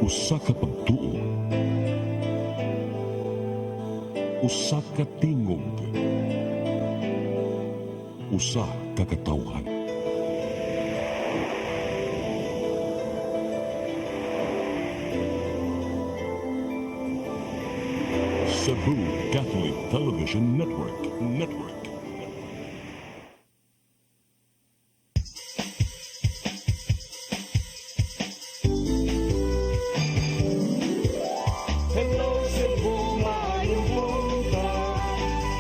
Usa ka pagtuo, usa ka tingog, usa ka katawhan. Cebu Catholic Television Network. Hello Cebu, maayong buntag.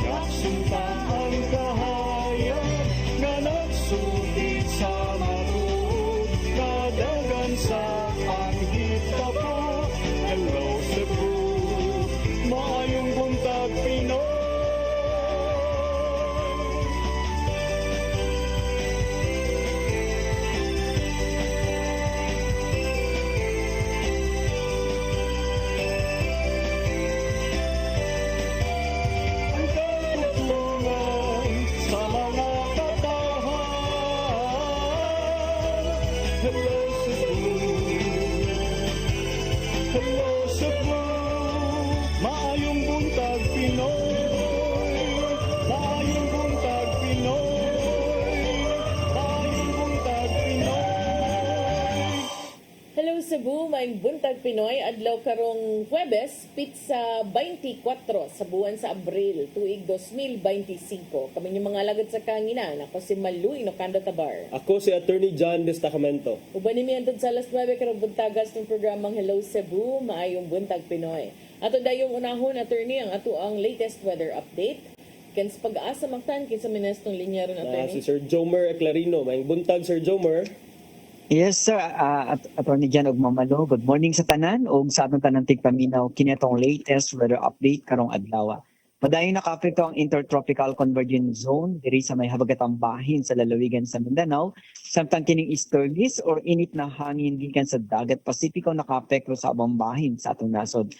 Nagsunta ang kahayag nga nagsulit sa matuod, nadagan sa panghitabo. Hello Cebu, maayong buntag Pinoy. Ang katutulungan sa mga katawhan. Hello Cebu, hello Cebu, maayong buntag Pinoy, maayong buntag Pinoy, maayong buntag Pinoy. Hello Cebu, maayong buntag Pinoy, adlaw karong Huwebes, pitsa 24 sa buwan sa Abril, tuig 2025. Kami yung mga alagad sa kanginan, ako si Malu Inocando Tabar. Ako si Attorney John Destacamento. Uban ni antod sa alas 9 karong buntagas ng programang Hello Cebu, maayong buntag Pinoy. Ato dayong unahon, attorney, ang ato ang latest weather update. Kans pag-asa magtan, kinsa minestong linya ron, Na attorney. si Sir Jomer Eclarino. May buntag, Sir Jomer. Yes sir, Attorney Jan og Mamalo. Good morning sa tanan ug sa atong tanang tigpaminaw kini atong latest weather update karong adlaw. Padayon nakaapekto ang intertropical convergence zone diri sa may habagatang bahin sa lalawigan sa Mindanao, samtang kining easterlies or init na hangin gikan sa dagat Pasipiko nakaapekto sa abang bahin sa atong nasod.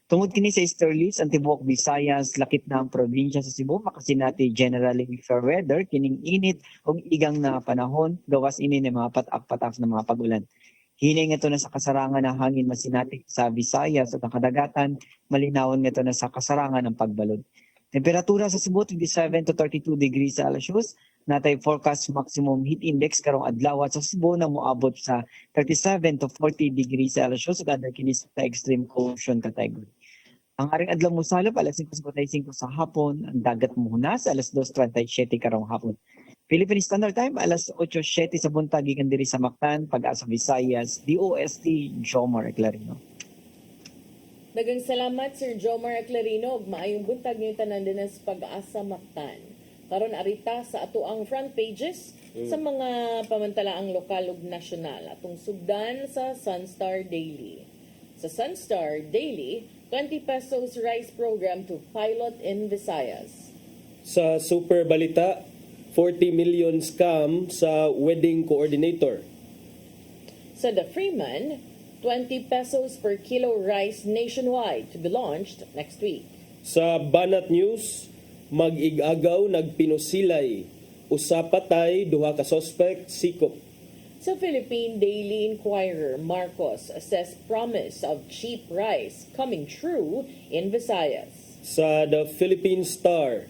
Tungod kini sa easterlies, ang tibuok Visayas, lakip na ang probinsya sa Cebu, makasinati generally fair weather, kining init ug igang na panahon, gawas ini ng mga patak-patak na mga pagulan. Hinay nga ito na sa kasarangan ng hangin masinati sa Visayas at ang kadagatan, malinawon nga ito na sa kasarangan ng pagbalod. Temperatura sa Cebu, 27 to 32 degrees Celsius. Natay forecast maximum heat index karong adlaw at sa Cebu na moabot sa 37 to 40 degrees Celsius ug adto kini sa extreme caution category. Ang aring adlaw mosalop alas 5:45 sa hapon, ang dagat muhunas alas 2:37 karong hapon. Philippine Standard Time alas 8:07 sa buntag gikan diri sa Mactan, Pag-asa Visayas, DOST Jomar Eclarino. Dagang salamat Sir Jomar Eclarino ug maayong buntag niyo tanan dinas Pag-asa Mactan. Karon arita sa ato ang front pages sa mga pamantalaang lokal ug nasyonal atong sugdan sa Sunstar Daily. Sa Sunstar Daily, 20 pesos rice program to pilot in Visayas. Sa Super Balita, 40 million scam sa wedding coordinator. Sa The Freeman, 20 pesos per kilo rice nationwide to be launched next week. Sa Banat News, mag-igagaw nagpinusilay. Usa patay, duha ka suspect, sikop. Sa Philippine Daily Inquirer, Marcos assess promise of cheap rice coming true in Visayas. Sa The Philippine Star,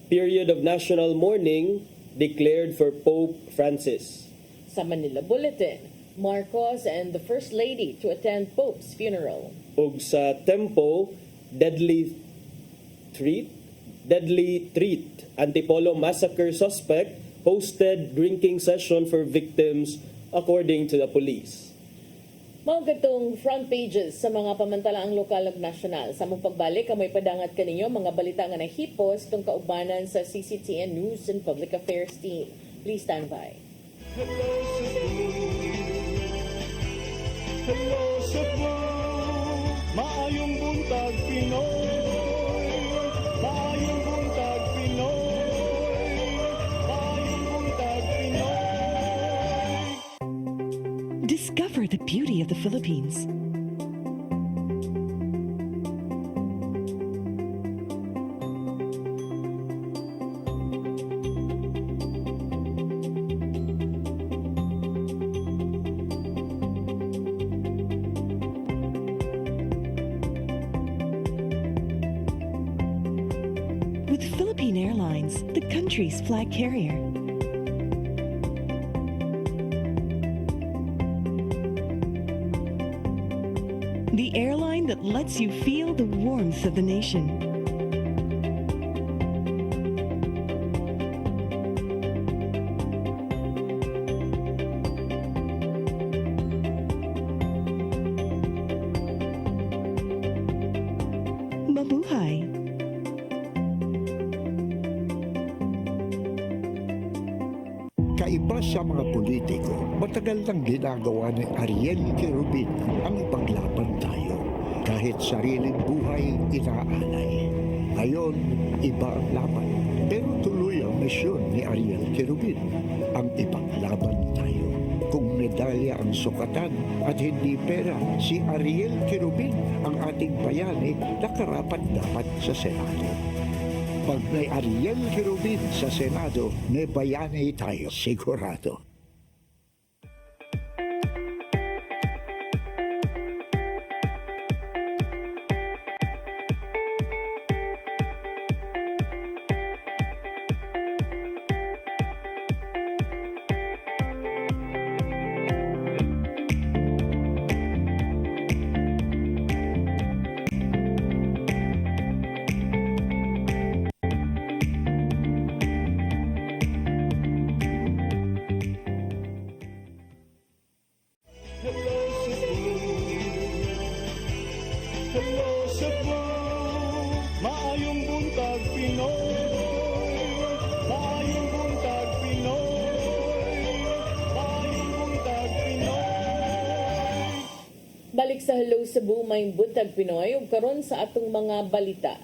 period of national mourning declared for Pope Francis. Sa Manila Bulletin, Marcos and the First Lady to attend Pope's funeral. Ug sa Tempo, deadly treat, Antipolo massacre suspect hosted drinking session for victims according to the police. Mao katong front pages sa mga pamantalaang lokal ug nasyonal. Sa mong pagbalik, amoy padangat kaninyo mga balita nga nahipos tong kaubanan sa CCTN News and Public Affairs team. Please stand by. Hello Cebu, hello Cebu, maayong buntag Pinoy, maayong buntag Pinoy, maayong buntag Pinoy. Discover the beauty of the Philippines. with Philippine Airlines, the country's flag carrier. The airline that lets you feel the warmth of the nation. Mabuhay! Kaiba sa mga politiko, matagal nang ginagawa ni Ariel Querubin ang ipaglaban tayo. Kahit sariling buhay inaalay. Ngayon, iba ang laban. Pero tuloy ang misyon ni Ariel Querubin, ang ipaglaban tayo. Kung medalya ang sukatan at hindi pera, si Ariel Querubin ang ating bayani na karapat dapat sa Senado. Pag may Ariel Querubin sa Senado, may bayani tayo sigurado. Hello Cebu, maayong buntag Pinoy. Maayong buntag Pinoy. Maayong buntag Pinoy. Balik sa Hello Cebu, may buntag Pinoy ug karon sa atong mga balita.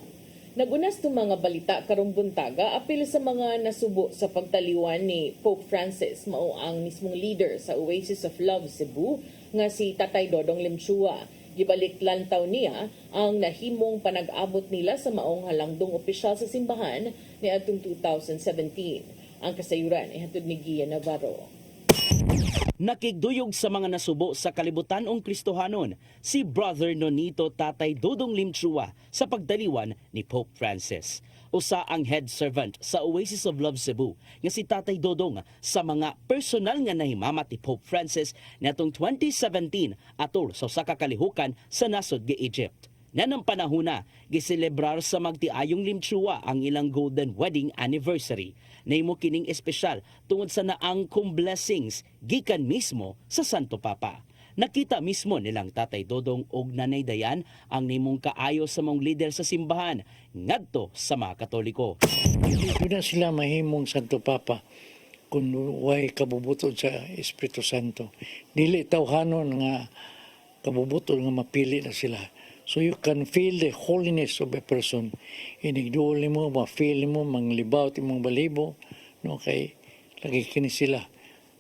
Nagunas tong mga balita karong buntaga apil sa mga nasubo sa pagtaliwan ni Pope Francis mao ang mismong leader sa Oasis of Love Cebu nga si Tatay Dodong Limchua. Gibalik lantaw niya ang nahimong panag-abot nila sa maong halangdong opisyal sa simbahan ni atong 2017. Ang kasayuran ay hatod ni Gia Navarro. Nakigduyog sa mga nasubo sa kalibutanong Kristohanon si Brother Nonito Tatay Dodong Limchua sa pagdaliwan ni Pope Francis. Usa ang head servant sa Oasis of Love Cebu nga si Tatay Dodong sa mga personal nga nahimamat ni Pope Francis natong 2017 atol sa usa ka kalihukan sa nasod nga Egypt. Nanang panahona, giselebrar sa magtiayong Limchua ang ilang golden wedding anniversary. Nahimo kining espesyal tungod sa naangkong blessings gikan mismo sa Santo Papa. Nakita mismo nilang Tatay Dodong og Nanay Dayan ang nimong kaayo sa mong leader sa simbahan ngadto sa mga Katoliko. Doon na sila mahimong Santo Papa kung way kabubutod sa Espiritu Santo. Dili tawhanon nga kabubutod nga mapili na sila. So you can feel the holiness of a person. Inigduol mo, ma-feel mo, manglibawt imong balibo. No, kay lagi kini sila.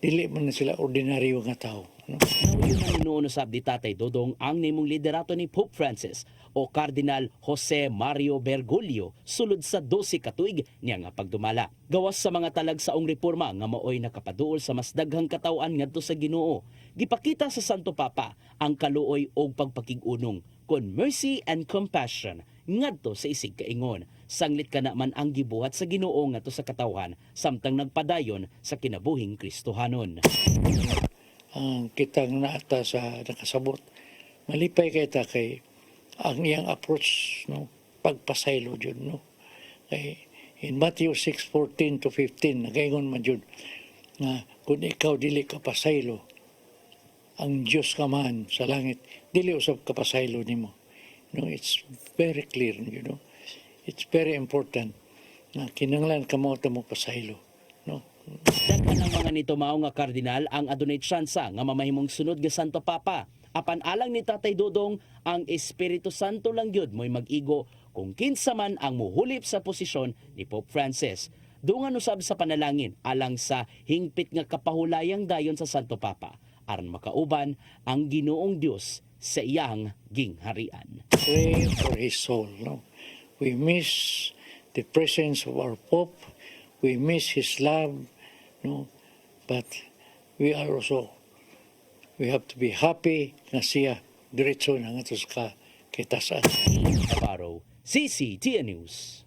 Dili man na sila ordinaryo nga tao. No? Nauyon ang inuunusab di Tatay Dodong ang nimong liderato ni Pope Francis o Cardinal Jose Mario Bergoglio sulod sa 12 katuig niya nga pagdumala. Gawas sa mga talagsaong reforma nga maoy nakapaduol sa mas daghang katawan ngadto sa Ginoo. Gipakita sa Santo Papa ang kaluoy og pagpakig-unong kon mercy and compassion ngadto sa isig kaingon. Sanglit ka naman ang gibuhat sa Ginoo ngadto sa katawhan samtang nagpadayon sa kinabuhing Kristohanon. Ang kitang naata sa nakasabot. Malipay kay ta kay ang iyang approach, no, pagpasaylo jud, no. Kay in Matthew 6:14 to 15 nagaingon man jud nga kung ikaw dili ka pasaylo, ang Diyos ka man sa langit dili usab ka pasaylo nimo. No, it's very clear, you know. It's very important na kinahanglan ka mo pasaylo, no. Daghan ang mga nito mao nga kardinal ang adunay tsansa nga mamahimong sunod nga Santo Papa. Apan alang ni Tatay Dodong, ang Espiritu Santo lang gyud mo'y mag-igo kung kinsa man ang muhulip sa posisyon ni Pope Francis. Dungan usab sa panalangin alang sa hingpit nga kapahulayang dayon sa Santo Papa aron makauban ang Ginoong Dios sa iyang gingharian. Pray for his soul, no. We miss the presence of our Pope. We miss his love, no. But we have to be happy na siya diretso na nga sa kitasan. Navarro, CCTN News.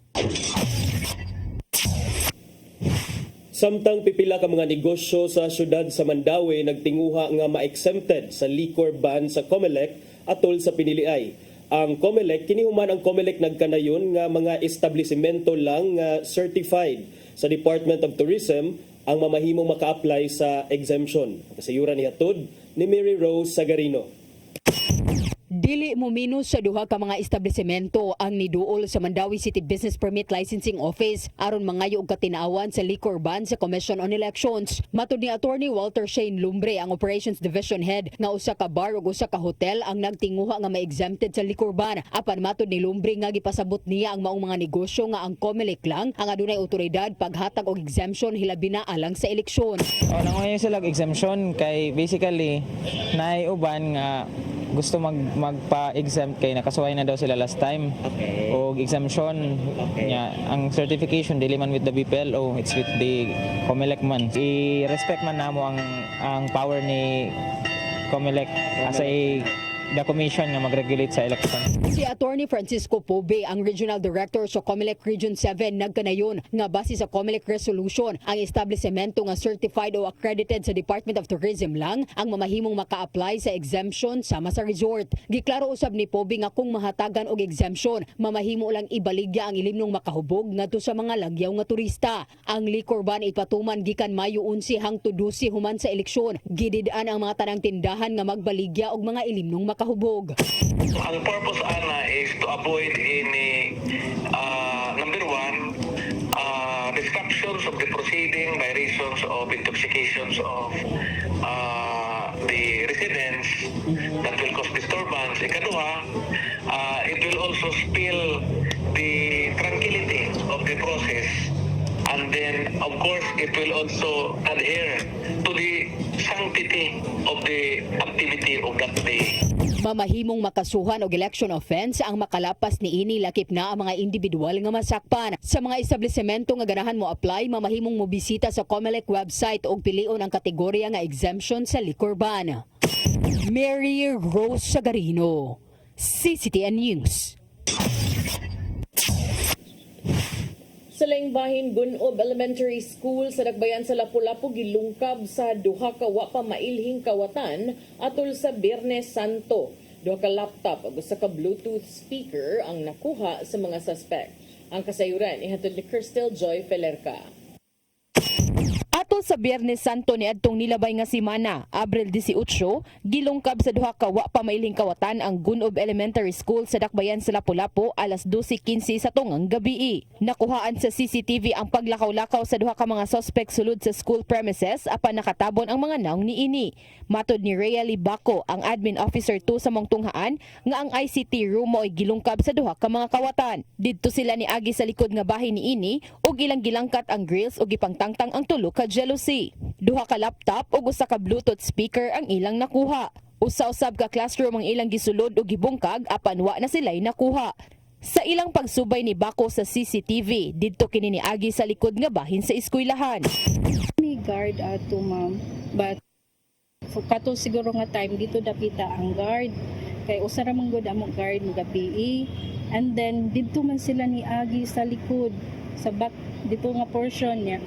Samtang pipila ka mga negosyo sa syudad sa Mandawi nagtinguha nga ma-exempted sa liquor ban sa COMELEC atol sa piniliay. Ang COMELEC, kinihuman ang COMELEC nagkanayon nga mga establishmento lang nga certified sa Department of Tourism ang mamahimong maka-apply sa exemption. Kasayuran ni hatod ni Mary Rose Sagarino. Dili mo minus sa duha ka mga establishmento ang niduol sa Mandawi City Business Permit Licensing Office aron mangayo og katinawan sa liquor ban sa Commission on Elections. Matud ni Attorney Walter Shane Lumbre, ang Operations Division Head, nga usa ka bar ug usa ka hotel ang nagtinguha nga ma-exempted sa liquor ban. Apan matud ni Lumbre nga gipasabot niya ang maong mga negosyo nga ang COMELEC lang ang adunay otoridad paghatag og exemption hilabi na alang sa eleksyon. Nanguhayo sila exemption kay basically naiuban nga gusto magpa-exempt kay nakasuway na daw sila last time. Okay. O exemption nya ang certification dili man with the BPLO, it's with the COMELEC man. I-respect man namo ang power ni COMELEC as the commission nga mag-regulate sa election. Si Attorney Francisco Pobe, ang Regional Director sa COMELEC Region 7, nagkanayon nga base sa COMELEC resolution ang establishmento nga certified o accredited sa Department of Tourism lang ang mamahimong maka-apply sa exemption sama sa resort. Giklaro usab ni Pobe nga kung mahatagan og exemption, mamahimo lang ibaligya ang ilimnong makahubog ngadto sa mga lagyaw nga turista. Ang liquor ban ipatuman gikan Mayo 11 hangtod 12 human sa eleksyon. Gidid-an ang mga tanang tindahan nga magbaligya og mga ilimnong makahubog. Ang purpose ana is to avoid any number one, disruptions of the proceeding by reasons of intoxications of the residents that will cause disturbance. Ikaduha, it will also spill the tranquility of the process, and then of course it will also adhere to the sanctity of the activity of that day. Mamahimong makasuhan og election offense ang makalapas ni ini lakip na ang mga individual nga masakpan. Sa mga establishmento nga ganahan mo apply, mamahimong mobisita sa COMELEC website og pilion ang kategorya nga exemption sa liquor ban. Mary Rose Sagarino, CCTN News. Sa Laingbahin Gunob Elementary School sa Dakbayan sa Lapu-Lapu gilungkab sa duha ka wa pa mailhing kawatan atol sa Biyernes Santo. Duha ka laptop ug usa ka Bluetooth speaker ang nakuha sa mga suspect. Ang kasayuran ihatod ni Crystal Joy Felerca. Atol sa Biyernes Santo ni adtong nilabay nga semana, Abril 18, gilungkab sa duha ka wa pa mailhing kawatan ang Gunob Elementary School sa Dakbayan sa Lapu-Lapu alas 12:15 sa tungang gabi. Nakuhaan sa CCTV ang paglakaw-lakaw sa duha ka mga suspect sulod sa school premises apan nakatabon ang mga naong niini. Matod ni Rhea Libaco, ang Admin Officer 2 sa Mongtunghaan, nga ang ICT room mo'y gilungkab sa duha ka mga kawatan. Didto sila ni agi sa likod nga bahay niini ug ilang gilangkat ang grills ug gipangtangtang ang tulo ka jealousy. Duha ka laptop ug usa ka Bluetooth speaker ang ilang nakuha. Usa-usab ka classroom ang ilang gisulod ug gibungkag apan wa na sila'y nakuha. Sa ilang pagsubay ni Bako sa CCTV, didto kini niagi sa likod nga bahin sa eskwelahan. May guard ato ma'am, but kato siguro nga time dito dapita ang guard kay usa ra man gud among guard mga PE, and then didto man sila niagi sa likod sa back dito nga portion niya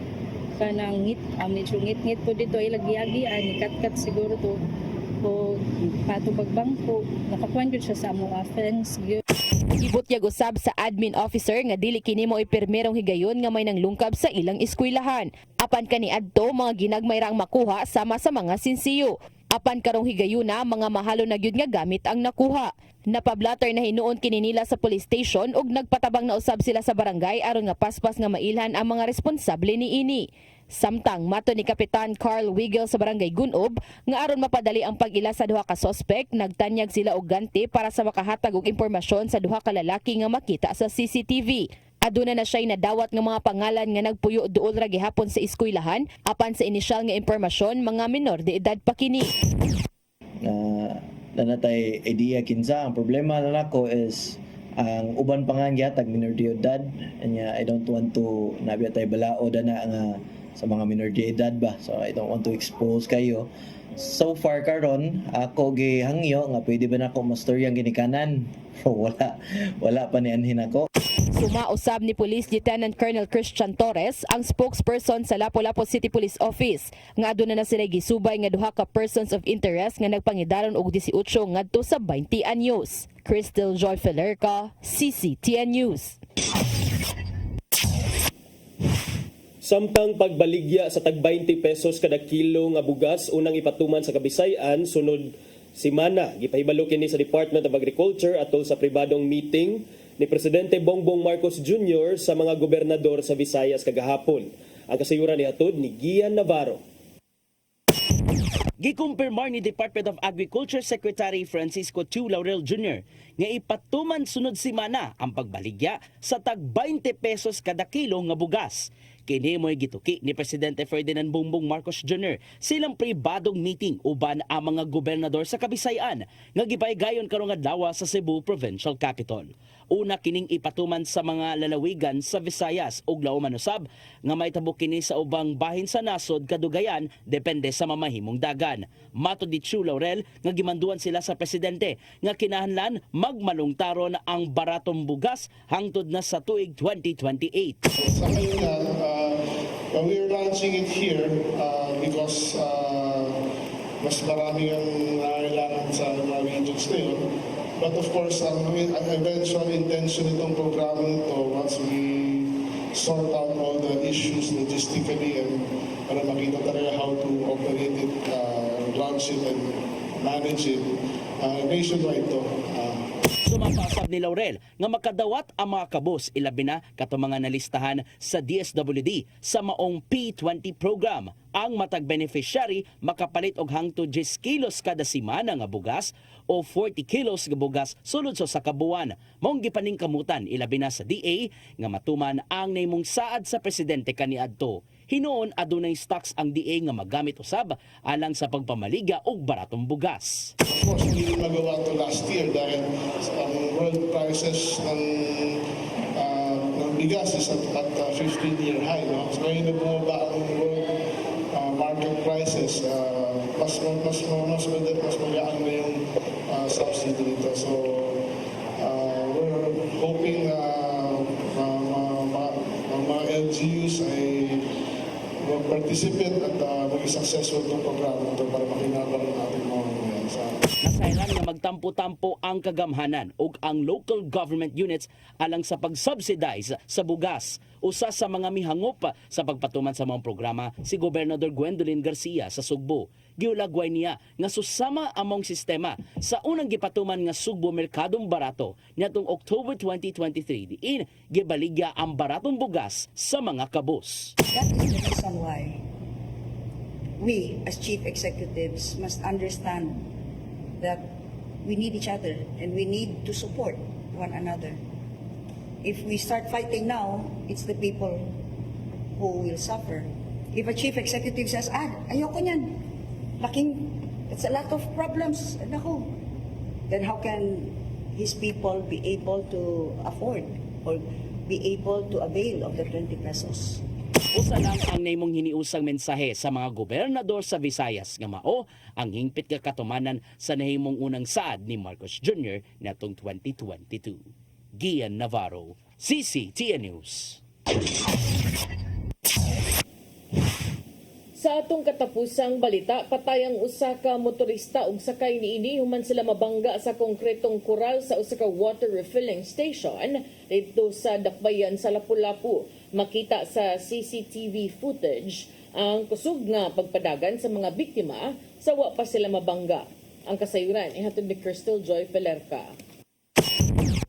kanang medyo ngit-ngit po dito ay lagyagi ani kat siguro to o pato pagbangko nakakuan gyud siya sa among offense gyud. Gibutyag usab sa admin officer nga dili kini mo ipirmerong higayon nga may nanglungkab sa ilang eskwelahan. Apan kaniadto mga ginagmay ra ang makuha sama sa mga sinsiyo. Apan karong higayuna mga mahalo na gyud nga gamit ang nakuha. Napablatter na hinuon kini nila sa police station ug nagpatabang na usab sila sa barangay aron nga paspas nga mailhan ang mga responsable niini. Samtang mato ni Kapitan Carl Wigel sa Barangay Gunob nga aron mapadali ang pag-ila sa duha ka suspect, nagtanyag sila og ganti para sa makahatag og impormasyon sa duha ka lalaki nga makita sa CCTV. Aduna na siya'y nadawat nga mga pangalan nga nagpuyo duol ra gihapon sa eskwelahan apan sa inisyal nga impormasyon mga minor de edad pa kini. Na natay idea kinsa ang problema na nako is ang uban pa nga gyatag minor de edad, anya I don't want to nabi tay balao na nga sa mga minor de edad ba, so I don't want to expose kayo. So far karon ako gihangyo nga pwede ba nako mastoryang ginikanan. Wala pa ni anhin ako. Sumausab ni Police Lieutenant Colonel Christian Torres, ang spokesperson sa Lapu-Lapu City Police Office, nga aduna na sila gisubay nga duha ka persons of interest nga nagpangidaron og 18 ngadto sa 20 anyos. Crystal Joy Felerca, CCTN News. Samtang pagbaligya sa tag 20 pesos kada kilo nga bugas unang ipatuman sa Kabisayan sunod simana, gipahibalo kini sa Department of Agriculture atol sa pribadong meeting ni Presidente Bongbong Marcos Jr. sa mga gobernador sa Visayas kagahapon. Ang kasayuran ni hatod ni Gian Navarro. Gikumpirmar ni Department of Agriculture Secretary Francisco Chu Laurel Jr. nga ipatuman sunod simana ang pagbaligya sa tag 20 pesos kada kilo nga bugas. Kini mo'y gituki ni Presidente Ferdinand Bongbong Marcos Jr. silang pribadong meeting uban ang mga gobernador sa Kabisayan nga gipaygayon karong adlaw sa Cebu Provincial Capital. Una kining ipatuman sa mga lalawigan sa Visayas ug lauman usab nga may tabok kini sa ubang bahin sa nasod kadugayan depende sa mamahimong dagan. Matud ni Chu Laurel nga gimanduan sila sa presidente nga kinahanglan magmalungtaron ang baratong bugas hangtod na sa tuig 2028. Sa ngayon we're launching it here because mas marami ang nangangailangan sa mga regions na yun. But of course, ang eventual intention itong programa nito, once we sort out all the issues logistically and para makita talaga how to operate it, launch it and manage it, nationwide to. Sumapasab ni Laurel nga makadawat ang mga kabos ilabi na kato mga nalistahan sa DSWD sa maong P20 program. Ang matag beneficiary makapalit og hangtod 10 kilos kada semana nga bugas o 40 kilos nga bugas sulod sa kabuan. Maong gipaningkamutan ilabi na sa DA nga matuman ang naimong saad sa presidente kaniadto. Hinoon adunay stocks ang DA nga magamit usab alang sa pagpamaliga og baratong bugas. Of course, hindi nagawa to last year dahil ang world prices ng bigas is at 15-year high. No? So ngayon na bumaba ang world market prices, mas magaan na yung subsidy dito. So we're hoping mga LGUs ay mag-participate at maging successful itong programa ito para makinabang natin mga ngayon sa Nasailan nga magtampo-tampo ang kagamhanan ug ang local government units alang sa pag-subsidize sa bugas. Usa sa mga mihangop sa pagpatuman sa mga programa si Gobernador Gwendolyn Garcia sa Sugbo. Giulagway niya nga susama among sistema sa unang gipatuman nga Sugbo Merkadong Barato niadtong October 2023 diin gibaligya ang baratong bugas sa mga kabos. That is the reason why we as chief executives must understand that we need each other and we need to support one another. If we start fighting now, it's the people who will suffer. If a chief executive says, ayoko niyan, it's a lot of problems, nako, then how can his people be able to afford or be able to avail of the 20 pesos? Usa lang ang naimong hiniusang mensahe sa mga gobernador sa Visayas nga mao ang hingpit nga katumanan sa nahimong unang saad ni Marcos Jr. natong 2022. Gian Navarro, CCTN News. Sa atong katapusang balita, patay ang usa ka motorista ug sakay niini human sila mabangga sa konkretong koral sa usa ka water refilling station dito sa Dakbayan sa Lapu-Lapu. Makita sa CCTV footage ang kusog nga pagpadagan sa mga biktima sa wa pa sila mabangga. Ang kasayuran ihatod ni Crystal Joy Felerca.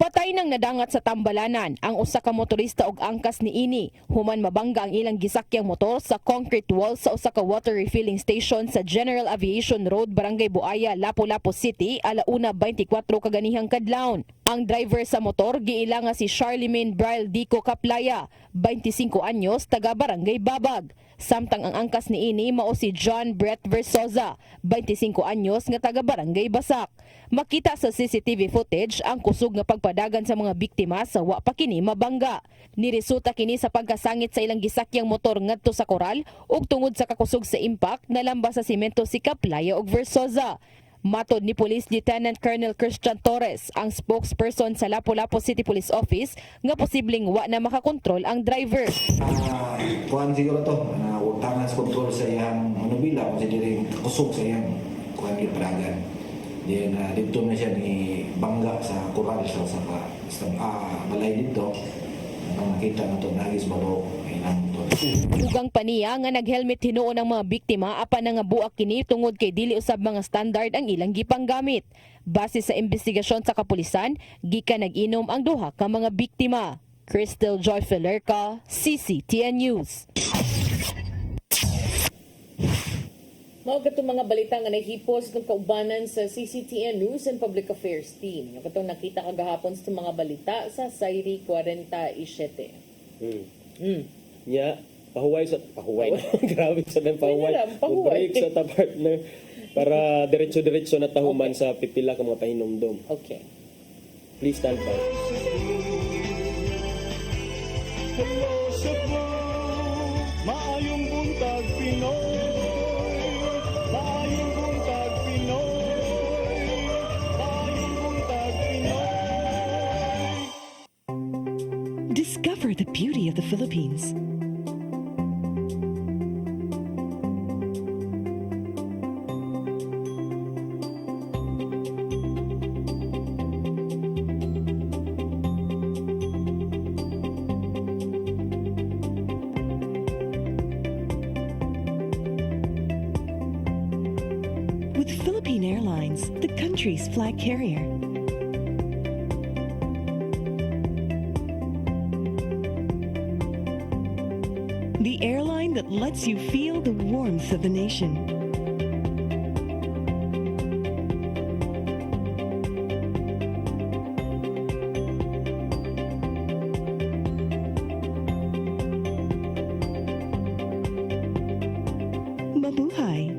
Patay nang nadangat sa Tambalanan ang usa ka motorista og angkas niini human mabangga ang ilang gisakyang motor sa concrete wall sa usa ka water refilling station sa General Aviation Road, Barangay Buaya, Lapu-Lapu City, alauna 24 kaganihang kadlawon. Ang driver sa motor giila nga si Charlemagne Braille Dico Kaplaya, 25 anyos, taga Barangay Babag. Samtang ang angkas niini mao si John Brett Versosa, 25 anyos, nga taga Barangay Basak. Makita sa CCTV footage ang kusog nga pagpadagan sa mga biktima sa wa pa kini mabangga. Niresulta kini sa pagkasangit sa ilang gisakyang motor ngadto sa koral ug tungod sa kakusog sa impact nalamba sa semento si Kaplaya ug Versosa. Matod ni Police Lieutenant Colonel Christian Torres, ang spokesperson sa Lapu-Lapu City Police Office, nga posibleng wa na makakontrol ang driver. Kuhan siguro to, huwag tangan sa control sa iyang manubila, kung siya kusog sa iyang kuhan gipalagan. Then, dito na siya ni bangga sa koral sa balay dito. Nakita na to, nagis baro, ay nang to. Ugang paniya nga naghelmet hinuon ang mga biktima apan nga buak kini tungod kay dili usab mga standard ang ilang gipanggamit. Base sa investigasyon sa kapulisan, gikan nag-inom ang duha ka mga biktima. Crystal Joy Felerca, CCTN News. Mao katong mga balita nga nahipos ng kaubanan sa CCTN News and Public Affairs Team. Nga katong nakita kagahapon sa mga balita sa Sairi 47. Nya, pahuway na. Grabe sa nang pahuway. Break sa ta partner para diretso-diretso na tahuman sa pipila ka mga pahinomdom. Okay. Please stand by. Hello Cebu, maayong buntag Pinoy. Maayong buntag Pinoy. Maayong buntag Pinoy. Discover the beauty of the Philippines. With Philippine Airlines, the country's flag carrier. The airline that lets you feel the warmth of the nation. Mabuhay!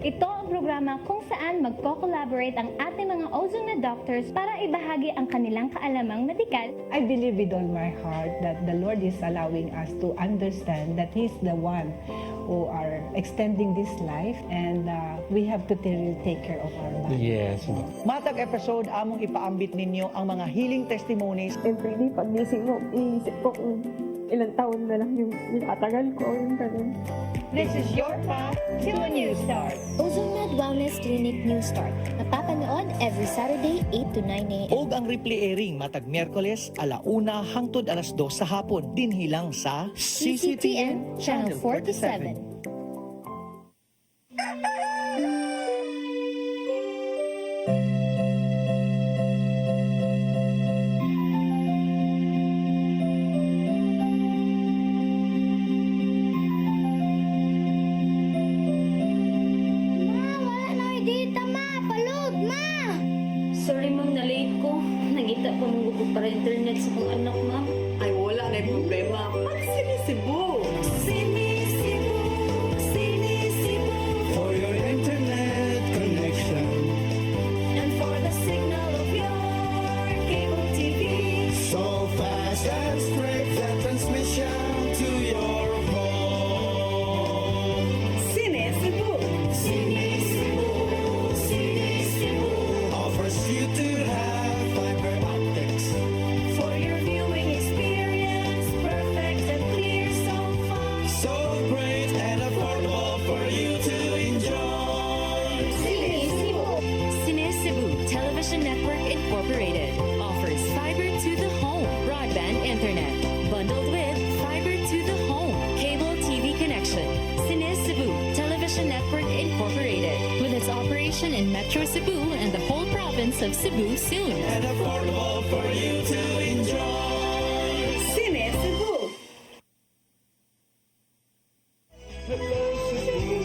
Ito ang programa kung saan magko-collaborate ang ating mga ozone na doctors para ibahagi ang kanilang kaalamang medikal. I believe with all my heart that the Lord is allowing us to understand that He's the one who are extending this life and we have to take care of our body. Yes. Matag episode, among ipaambit ninyo ang mga healing testimonies. Every day, pag gising mo, iisip ko kung ilang taon na lang yung tatagal ko, yung ganun. This is your path to a new start. OzoneMed Wellness Clinic New Start. Napapanood every Saturday, 8 to 9 a.m. Og ang replay airing matag Miyerkules, 1:00 hangtod 2:00 sa hapon. Dinhilang sa CCTN Channel 47. Sorry ma'am, na-late ko. Nagita pa mong gusto para internet sa kong anak ma'am. Ay, wala na yung problema. Mag-sinisibo! Sinisibo! Sinisibo! For your internet connection. And for the signal of your cable TV. So fast and straight the transmission to your home. Sinisibo! Sinisibo! Sinisibo! Offers you to have fiber optics. For your viewing experience, perfect and clear so far. So great and affordable for you to enjoy. Sinisibo! Cebu Television Network Incorporated offers fiber to the home broadband internet bundled with fiber to the home cable TV connection. Cebu Television Network Incorporated with its operation in Metro Cebu and the whole province of Cebu soon. And affordable for you to enjoy. Sinisibo! Hello Cebu.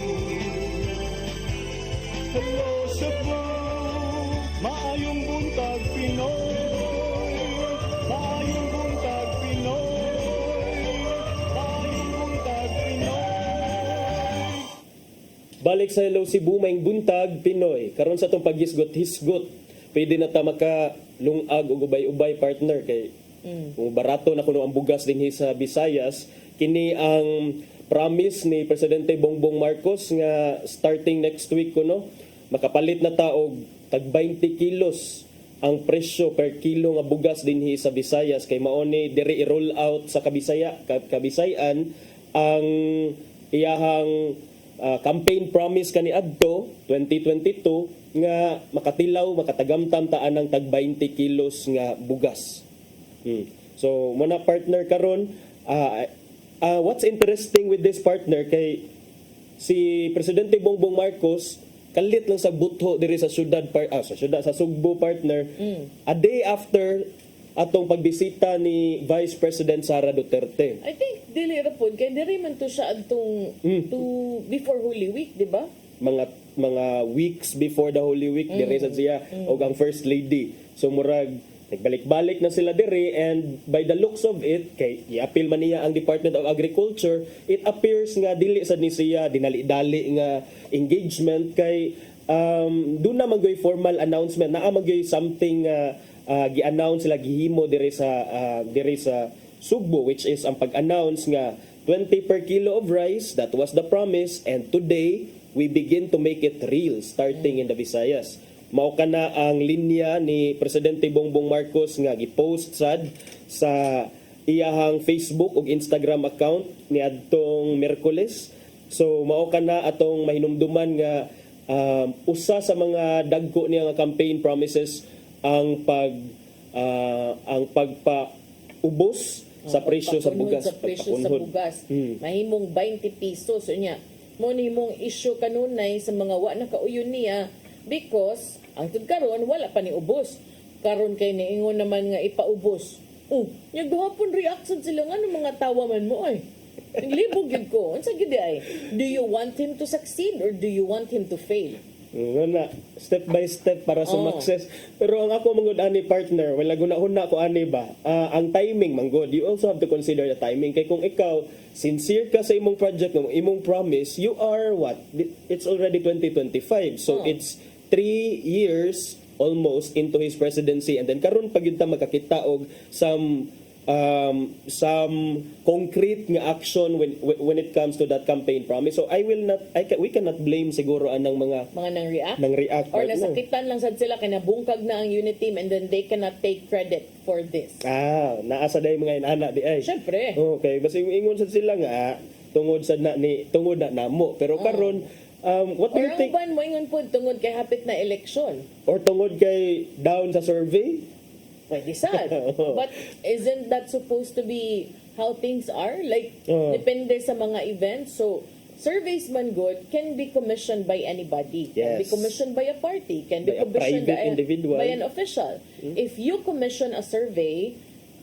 Hello Cebu. Maayong buntag Pinoy. Maayong buntag Pinoy. Maayong buntag Pinoy. Balik sa Hello Cebu, maing buntag Pinoy. Karon sa itong paghisgot-hisgot, pwede na ta makalungag o ubay-ubay partner kay kung barato na kuno ang bugas dinhi sa Visayas, kini ang promise ni Presidente Bongbong Marcos nga starting next week kuno makapalit na ta og tag 20 kilos ang presyo per kilo nga bugas dinhi sa Visayas kay mao ni diri i-roll out sa Kabisayan ang iyahang campaign promise kaniadto 2022 nga makatilaw makatagamtam taan ng tag 20 kilos nga bugas. So muna partner karon what's interesting with this partner kay si Presidente Bongbong Marcos kalit lang sa butho diri sa sa Sugbo partner a day after atong pagbisita ni Vice President Sara Duterte. I think dili ra pod kay diri man to siya adtong to before Holy Week, di ba? Mga weeks before the Holy Week diri sa siya og ang First Lady. So murag nagbalik-balik na sila diri and by the looks of it kay i-appeal man niya ang Department of Agriculture, it appears nga dili sad ni siya dinali-dali nga engagement kay do na magay formal announcement naa magay something gi-announce sila gihimo diri sa Sugbo, which is ang pag-announce nga 20 per kilo of rice, that was the promise, and today we begin to make it real starting in the Visayas. Mao kana ang linya ni Presidente Bongbong Marcos nga gipost sad sa iyahang Facebook ug Instagram account niadtong Miyerkules. So mao kana atong mahinumduman nga usa sa mga dagko niya nga campaign promises ang pagpaubos sa presyo sa bugas. Sa presyo sa bugas. Mahimong 20 pesos. So niya, mo nimong issue kanunay sa mga wa na kauyon niya because ang karon wala pa ni ubos. Karon kay niingon naman nga ipaubos. Yung gahapon reaction sila nga ng mga tawa man mo ay. Naglibog yun ko. Unsa gid ay? Do you want him to succeed or do you want him to fail? Na step by step para sa success. Pero ang ako mangod ani partner, wala guna-huna ko ani ba. Ang timing manggod, you also have to consider the timing kay kung ikaw sincere ka sa imong project, imong promise, you are what? It's already 2025. So it's 3 years almost into his presidency and then karon pag yun ta makakita og some concrete nga action when it comes to that campaign promise. So we cannot blame siguro anang mga nang react or nasakitan lang sad sila kay nabungkag na ang unit team and then they cannot take credit for this. Naasa day mga inana di ay. Syempre. Okay, basta ingon sad sila nga tungod na namo pero karon what do you think? Or ang ban mo ingon po tungod kay hapit na eleksyon. Or tungod kay down sa survey? Pwede sad. But isn't that supposed to be how things are? Like, depende sa mga events. So, surveys man good can be commissioned by anybody. Can be commissioned by a party. Can be commissioned by an official. If you commission a survey,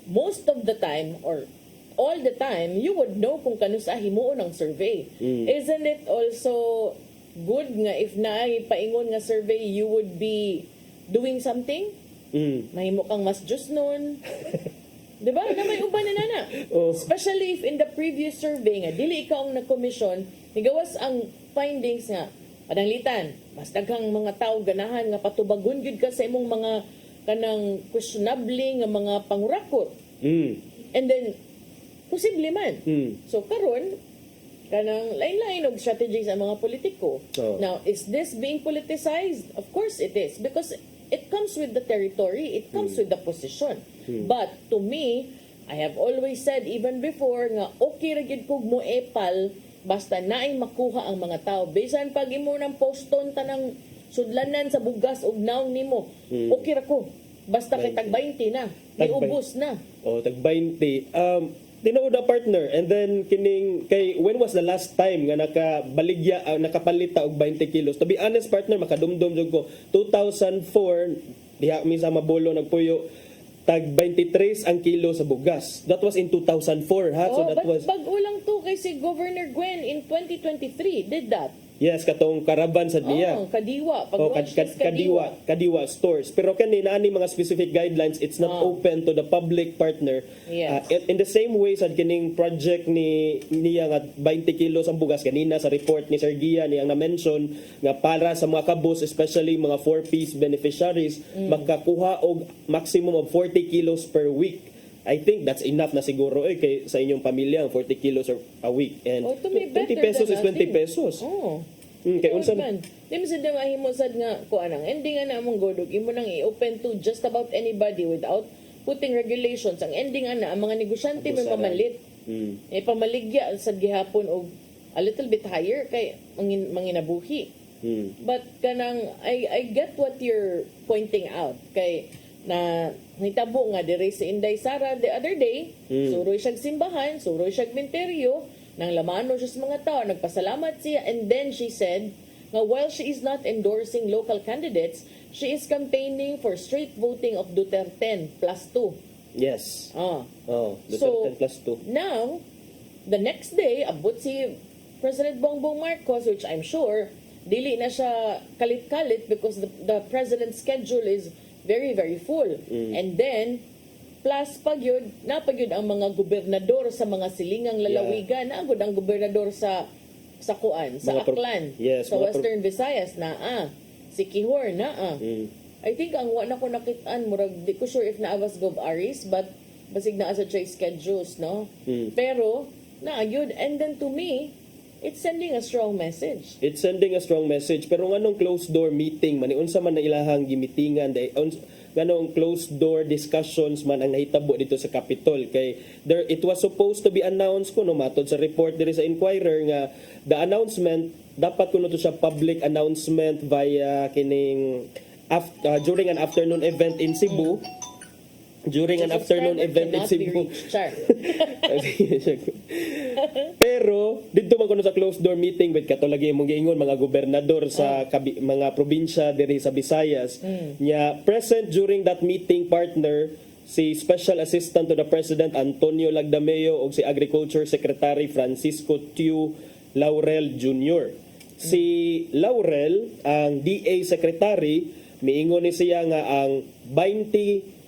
most of the time or all the time, you would know kung kano sa himuon ang survey. Isn't it also good nga if naay paingon nga survey, you would be doing something? Mahimo kang mas just noon. Diba? Na may uban na. Especially if in the previous survey nga, dili ikaw ang nag-commission, higawas ang findings nga, pananglitan, mas daghang mga tao ganahan nga patubagon gyud ka sa imong mga kanang questionable nga mga pangurakot. And then, posible man. So, karon kanang lain-lain og strategies ang mga politiko. Now, is this being politicized? Of course it is. Because it comes with the territory, it comes with the position. But to me, I have always said even before nga okay ra gyud kog mo epal basta naay makuha ang mga tao. Bisan pag imo ng poston tanang sudlanan sa bugas ug naong nimo, okay ra ko. Basta kay tag 20 na, iubos na. Tag 20. Tinuod na partner and then kining kay when was the last time nga nakapalita og 20 kilos? To be honest partner, makadumdum jud ko 2004 diha mi sa Mabulo nagpuyo tag 23 ang kilo sa bugas. That was in 2004 ha. So that was bag-ulang to kay si Governor Gwen in 2023 did that. Yes, katong karaban sa niya. Kadiwa. Kadiwa stores. Pero kani naani mga specific guidelines, it's not open to the public partner. Yes. In the same way sa kining project niya nga 20 kilos ang bugas kanina sa report ni Sir Gia niyang na-mention nga para sa mga kabus, especially mga 4 piece beneficiaries, magkakuha og maximum of 40 kilos per week I think that's enough na siguro kay sa inyong pamilya ang 40 kilos a week. And Oh, to me, 20 better pesos than is 20 nothing. pesos. Oh. Kay unsa Di mo sad na mahimo sad nga kuan ang ending ana among godog imo nang i-open to just about anybody without putting regulations. Ang ending ana ang mga negosyante may Abusaran. mamalit. Pamaligya sad gihapon og a little bit higher kay manginabuhi. But kanang I get what you're pointing out kay na hitabo nga dire sa Inday Sara the other day, suroy siya simbahan, suroy siya menteryo, nang lamano siya sa mga tao, nagpasalamat siya, and then she said nga while she is not endorsing local candidates, she is campaigning for straight voting of Duterte plus 2. Yes. Ah. Oh, So, Duterte plus 2. Now, the next day, abot si President Bongbong Marcos, which I'm sure, dili na siya kalit-kalit because the president's schedule is very, very full. And then, plus pagyod, napagyod ang mga gobernador sa mga silingang lalawigan, naagod ang gobernador sa kuan, sa Mga Aklan, yes, sa mga Western Visayas na si Quijor na I think ang wa na ko nakitaan murag di ko sure if naabas Gov Aris but basig naa sa siya schedules no. Pero naagod, and then to me it's sending a strong message. It's sending a strong message. Pero nganong closed door meeting man, unsa man na ilahang gimitingan, nganong closed door discussions man ang nahitabo dito sa Capitol. Kay there, it was supposed to be announced kuno matod sa report diri sa Inquirer nga the announcement dapat kuno to siya public announcement via kining during an afternoon event in Cebu. During an afternoon event in Cebu. Pero dito man kuno sa closed door meeting with katulagi imong giingon mga gobernador sa mga probinsya diri sa Visayas nya present during that meeting partner si Special Assistant to the President Antonio Lagdameo ug si Agriculture Secretary Francisco Tiu Laurel Jr. Si Laurel ang DA Secretary miingon ni siya nga ang 20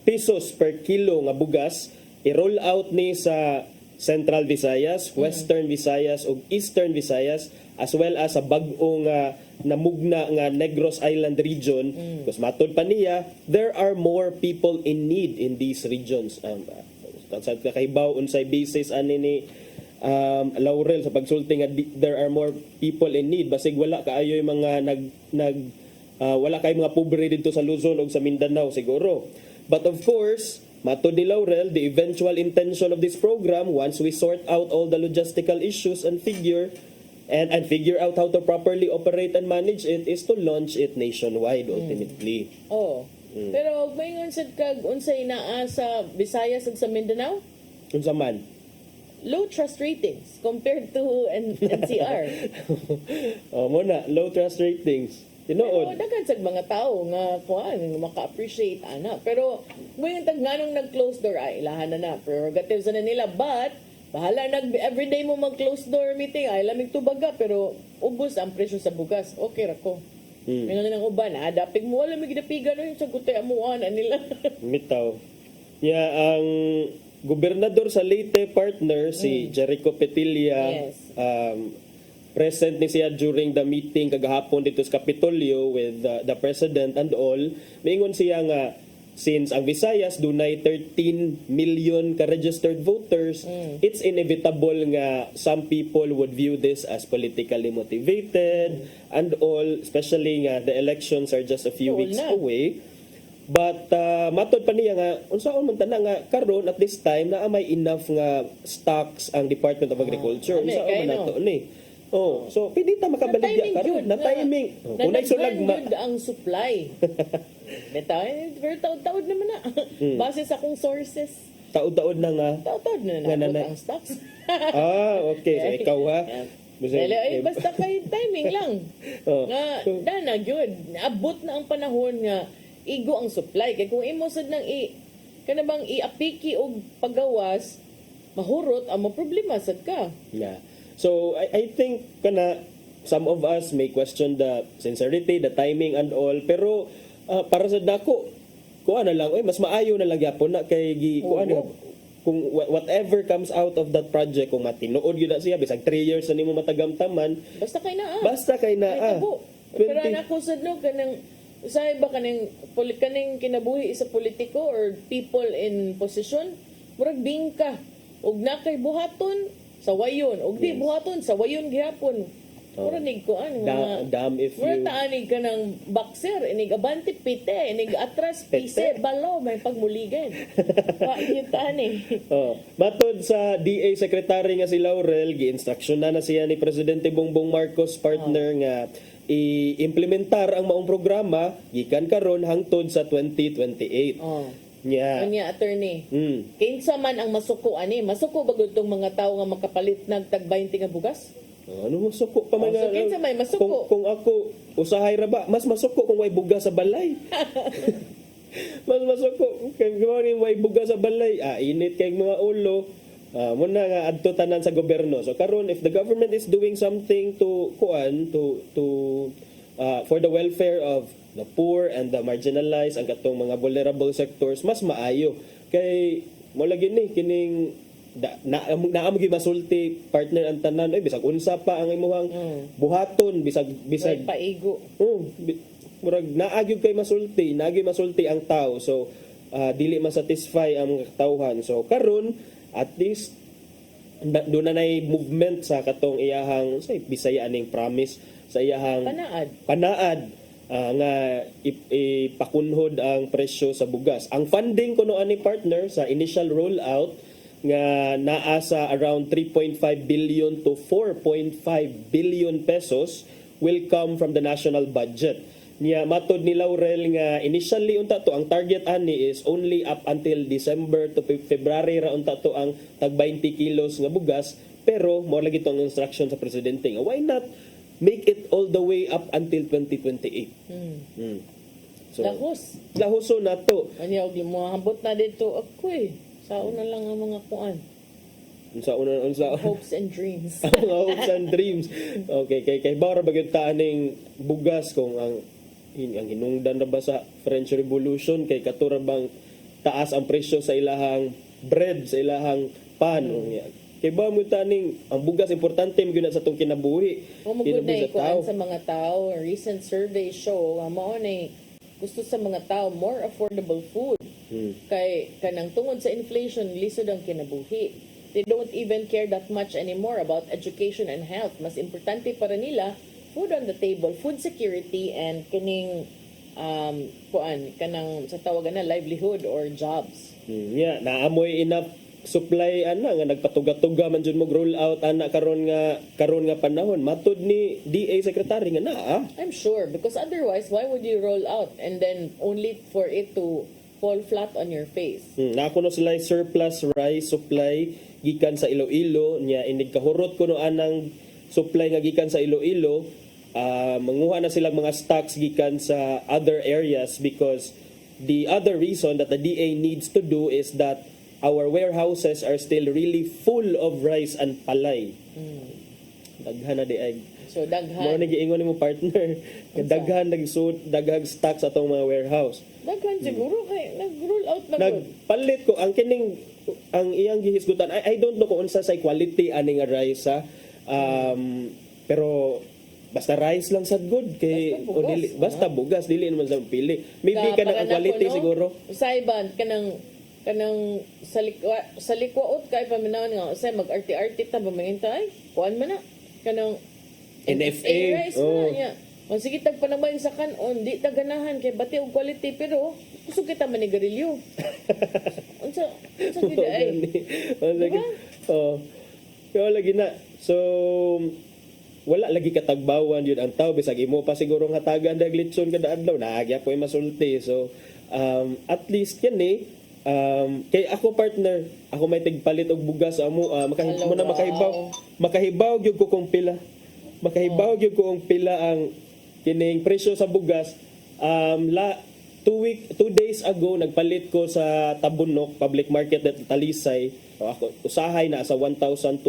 pesos per kilo nga bugas i-roll out ni sa Central Visayas, Western Visayas ug Eastern Visayas as well as sa bag-o nga namugna nga Negros Island region. Because matod pa niya, there are more people in need in these regions. Sa kakahibaw unsay basis ani ni Laurel sa pagsulti nga there are more people in need basig wala kaayo yung mga wala kay mga pobre dito sa Luzon ug sa Mindanao siguro. But of course, matod ni Laurel, the eventual intention of this program, once we sort out all the logistical issues and figure out how to properly operate and manage it, is to launch it nationwide ultimately. Oh. Pero mayngon sad kag unsay naa sa Visayas ug sa Mindanao? Unsa man? Low trust ratings compared to NCR. Mo na, low trust ratings. Pero Tinuod. daghan sad mga tao nga kuan maka-appreciate ana. Pero ngayon tag nganong nag-close door ay ilahan na prerogatives na nila, but bahala everyday mo mag-close door meeting ay lamig tubaga pero ubos ang presyo sa bugas. Okay ra ko. Ngayon nang uban adapig mo wala mig dapigan no sa gutay amuan nila. Mitaw. Ang gobernador sa Leyte partner si Jericho Petilla, present ni siya during the meeting kagahapon dito sa Kapitolyo with the president and all. Miingon siya nga since ang Visayas dunay 13 million ka registered voters, it's inevitable nga some people would view this as politically motivated and all, especially nga the elections are just a few weeks away. But matod pa niya nga unsaon man tana nga karon at this time na may enough nga stocks ang Department of Agriculture. Unsaon man nato ni? So pwede ta makabaligya karon na timing. Kunay sulag ang supply. Beta, pero taud-taud naman na. Base sa akong sources. Taud-taud na nga. Taud-taud na ang stocks. Okay. So ikaw ha? Basta kay timing lang. Nga, dana, yun. Abot na ang panahon nga igo ang supply. Kaya kung imosad ng kanabang iapiki o paggawas, mahurot ang mga problema sad ka. Yeah. So I think kana some of us may question the sincerity, the timing and all, pero para sa dako kuan na lang mas maayo na lang gyapon na kay kung whatever comes out of that project kung matinuod gyud na siya bisag 3 years na nimo matagamtaman basta kay naa pero nako sad no kanang Usahay ba kaning kinabuhi sa politiko or people in position? Murag bingka. Og na kay buhaton sa wayon. Og di buhaton sa wayon gihapon. Murag nig ko Damn if murag you... taanig ka ng boxer, inig abante pite, inig atras pise, balo, may pagmuligan. Painit ani. Matod sa DA Secretary nga si Laurel, gi-instruction na siya ni Presidente Bongbong Marcos partner nga i-implementar ang maong programa gikan karon hangtod sa 2028. Nya. Kanya attorney. Kinsa man ang masuko ani? Masuko ba gud tong mga tawo nga makapalit ng tag 20 nga bugas? Ano masuko pa man So kinsa may masuko? Kung ako usahay ra ba, mas masuko kung way bugas sa balay. Mas masuko kay gawin way bugas sa balay. Init kay mga ulo. Muna nga adto tanan sa gobyerno. So karon if the government is doing something to for the welfare of the poor and the marginalized ang katong mga vulnerable sectors, mas maayo kay mo lagi ni kining naamo gi masulti partner ang tanan ay bisag unsa pa ang imuhang buhaton bisag May paigo. murag naagyo kay masulti ang tao, so dili masatisfy ang mga tawhan. So karon at least doon na nay movement sa katong iyahang say Bisaya aning promise sa iyahang panaad nga ipakunhod ang presyo sa bugas. Ang funding kuno ani partner sa initial rollout nga naa sa around 3.5 billion to 4.5 billion pesos will come from the national budget. Niya matod ni Laurel nga initially unta to ang target ani is only up until December to February ra unta to ang tag 20 kilos nga bugas, pero mo lagi to ang instruction sa presidente nga why not make it all the way up until 2028. So lahoso na to. Anya og mo hambot na dito akoy. Sao na lang ang mga kuan. Unsa Hopes and dreams. Hopes and dreams. Okay, kay bara bagyod ta aning bugas kung ang hinungdan na ba sa French Revolution kay katura bang taas ang presyo sa ilahang bread, sa ilahang pan. Kay ba mo taning ang bugas importante mo gyud sa tong kinabuhi. O magud kuan sa mga tao. A recent survey show mao ni gusto sa mga tao more affordable food. Kay kanang tungod sa inflation lisod ang kinabuhi. They don't even care that much anymore about education and health. Mas importante para nila food on the table, food security, and kaning kanang sa tawagan na livelihood or jobs. Naamoy enough supply nga nagpatuga-tuga man jud mo roll out karon nga panahon. Matud ni DA Secretary nga naa. I'm sure because otherwise why would you roll out and then only for it to fall flat on your face? Nakuno sila surplus rice supply gikan sa Iloilo nya inig kahurot kuno anang supply nga gikan sa Iloilo. Manguha na silang mga stocks gikan sa other areas because the other reason that the DA needs to do is that our warehouses are still really full of rice and palay. Daghan na di ay. So daghan. Mo nagiingon nimo partner. Daghan daghang stocks atong mga warehouse. Daghan siguro kay nag-roll out na nagpalit ko ang kining ang iyang gihisgutan. I don't know kung unsa sa quality ani nga rice pero basta rice lang sad good kay basta bugas dili naman sa pili. Maybe kanang ang quality siguro. Usayban kanang sa likwaot kay paminawan nga usay mag-arti-arti ta mamangintay. Kuan man na kanang NFA rice na niya. O sige tagpanamay sa kanon, di ta ganahan kay bati og quality pero gusto kita manigarilyo. Unsa gid ay. Kaya lagi na. So wala lagi katagbawan yun ang tao bisag imo pa siguro hatagan dag litson kada adlaw naagya po masulti. So at least yan kay ako partner ako may tigpalit og bugas amo makahibaw gyud ko kung pila ang kining presyo sa bugas. 2 days ago nagpalit ko sa Tabunok Public Market at Talisay. Ako usahay na sa 1,250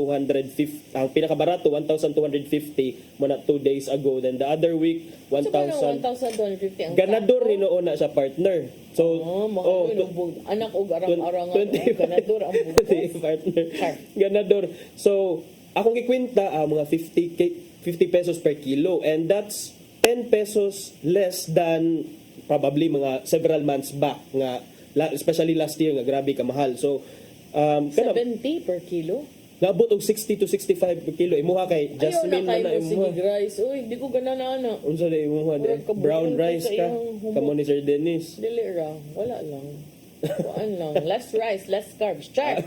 ang pinakabarato 1,250 mo na 2 days ago, then the other week 1,250 ang ganador ni noon na sa partner. So anak og arang-arang ganador ang bugas partner ganador. So akong gikwenta mga 50 pesos per kilo, and that's 10 pesos less than probably mga several months back nga especially last year nga grabe ka mahal. So kana 70 per kilo? naabot og 60 to 65 per kilo. Imuha kay Jasmine Ayaw na na kayo mo imuha. sige rice. Uy, di ko gana na ana. Unsa na imuha de? Murag kabuon Brown ka rice sa ka. iyong humok. Kamo ni Sir Dennis. Dili ra. Wala lang. Kuan lang. Less rice, less carbs. Char!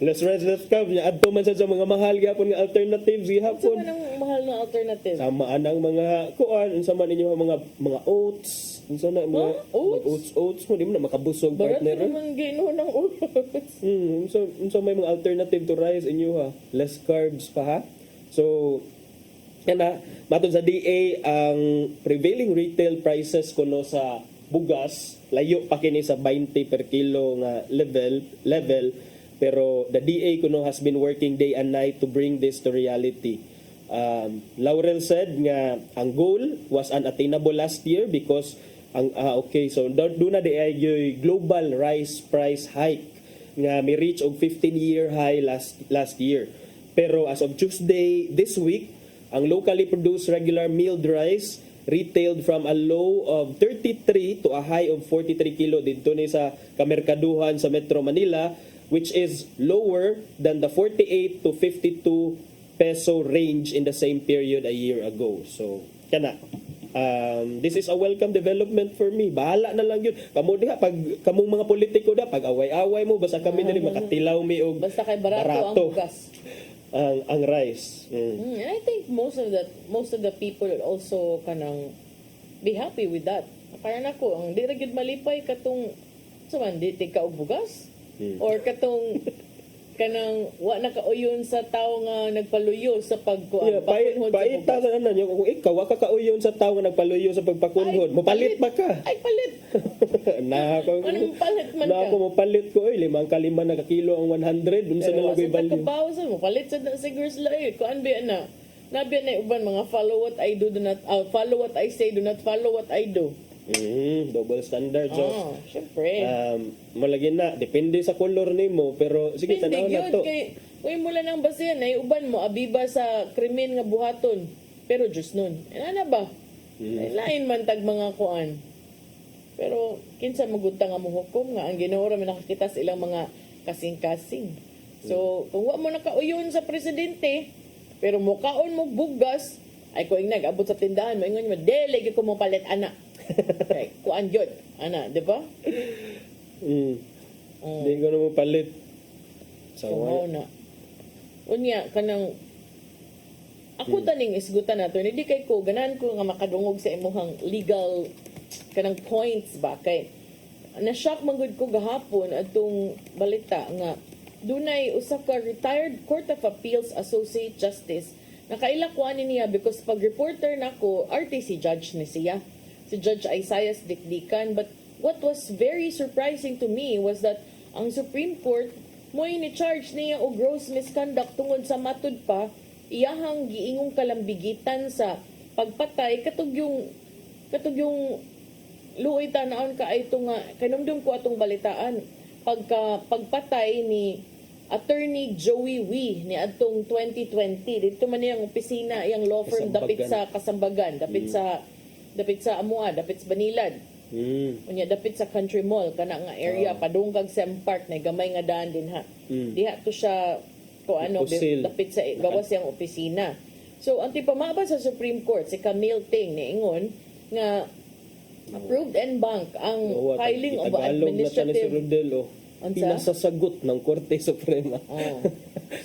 Less rice, less carbs. Adto man sa mga mahal gyapon nga alternatives Sa gihapon. man ang mahal na alternative? Sama anang mga kuan, unsa man inyo mga oats, unsa na mga oats mo di mo na makabusog Barat partner. ko naman gino ng oats. Unsa may mga alternative to rice inyo ha? Less carbs pa ha? So kana matod sa DA ang prevailing retail prices kuno sa bugas layo pa kini sa 20 per kilo nga level pero the DA kuno has been working day and night to bring this to reality. Laurel said nga ang goal was unattainable last year because okay, so do na di ay global rice price hike nga may reach og 15-year high last year. Pero as of Tuesday this week, ang locally produced regular milled rice retailed from a low of 33 to a high of 43 kilo dito ni sa kamerkaduhan sa Metro Manila, which is lower than the 48 to 52 peso range in the same period a year ago. So kana this is a welcome development for me. Bahala na lang yun. Kamo diha pag kamong mga politiko da pag away-away mo basta kami diri makatilaw mi og Basta kay barato ang bugas. ang rice. I think most of the people also kanang be happy with that. Kaya nako ang di ra gyud malipay katong saman di ka og bugas or katong kanang wa na kauyon sa tawo nga nagpaluyo sa pagkuan. Paita sa ano kung ikaw wa ka kauyon sa tawo nga nagpaluyo sa pagpakunhod, mopalit ba ka? Ay palit. Anong palit man ka? Na ako mopalit ko 5 kalima na ka kilo ang 100 unsa na lang ko'y value. Kabaw sa mo palit sa siguro sila kuan bi na. Nabi na uban mga follow what I do not follow what I say, do not follow what I do. Double standard. So, syempre. Malagi na, depende sa color nimo pero sige tanaw na to. Uy, mula nang basihan ay uban mo abiba sa krimen nga buhaton. Pero just nun. Ano ba? Lain man tag mga kuan. Pero kinsa magudta nga mo hukom nga ang Ginoo ra man nakakita sa ilang mga kasing-kasing. So, kung wa mo nakauyon sa presidente, pero mukaon mo bugas, ay ko nag-abot sa tindahan, maingon mo, dele ko mo palit ana. Okay, kuan jud, ana, di ba? Di ko na mo palit. So, na. Unya, kanang ako taning isgutan nato, hindi kay ko, ganan ko nga makadungog sa imuhang legal kanang points ba, kay na-shock manggod ko gahapon atong balita nga dunay usa ka retired Court of Appeals Associate Justice nakailakwan niya because pag reporter nako RTC judge ni siya si Judge Isaias Dikdikan, but what was very surprising to me was that ang Supreme Court mo ni charge niya og gross misconduct tungod sa matud pa iyahang giingong kalambigitan sa pagpatay katug yung luoy tanaon ka ay nga kanumdum ko atong balitaan pagpatay ni Attorney Joey Wee ni adtong 2020 dito man iyang opisina iyang law firm dapit sa Kasambagan dapit sa Amua dapit sa Banilad unya dapit sa Country Mall kana nga area padungkag Sem Park na gamay nga daan din ha diha to siya ko ano dapit sa gawas yang opisina. So ang tipamaba sa Supreme Court si Camille Ting niingon nga approved en bank ang filing of administrative pinasasagot ng Korte Suprema.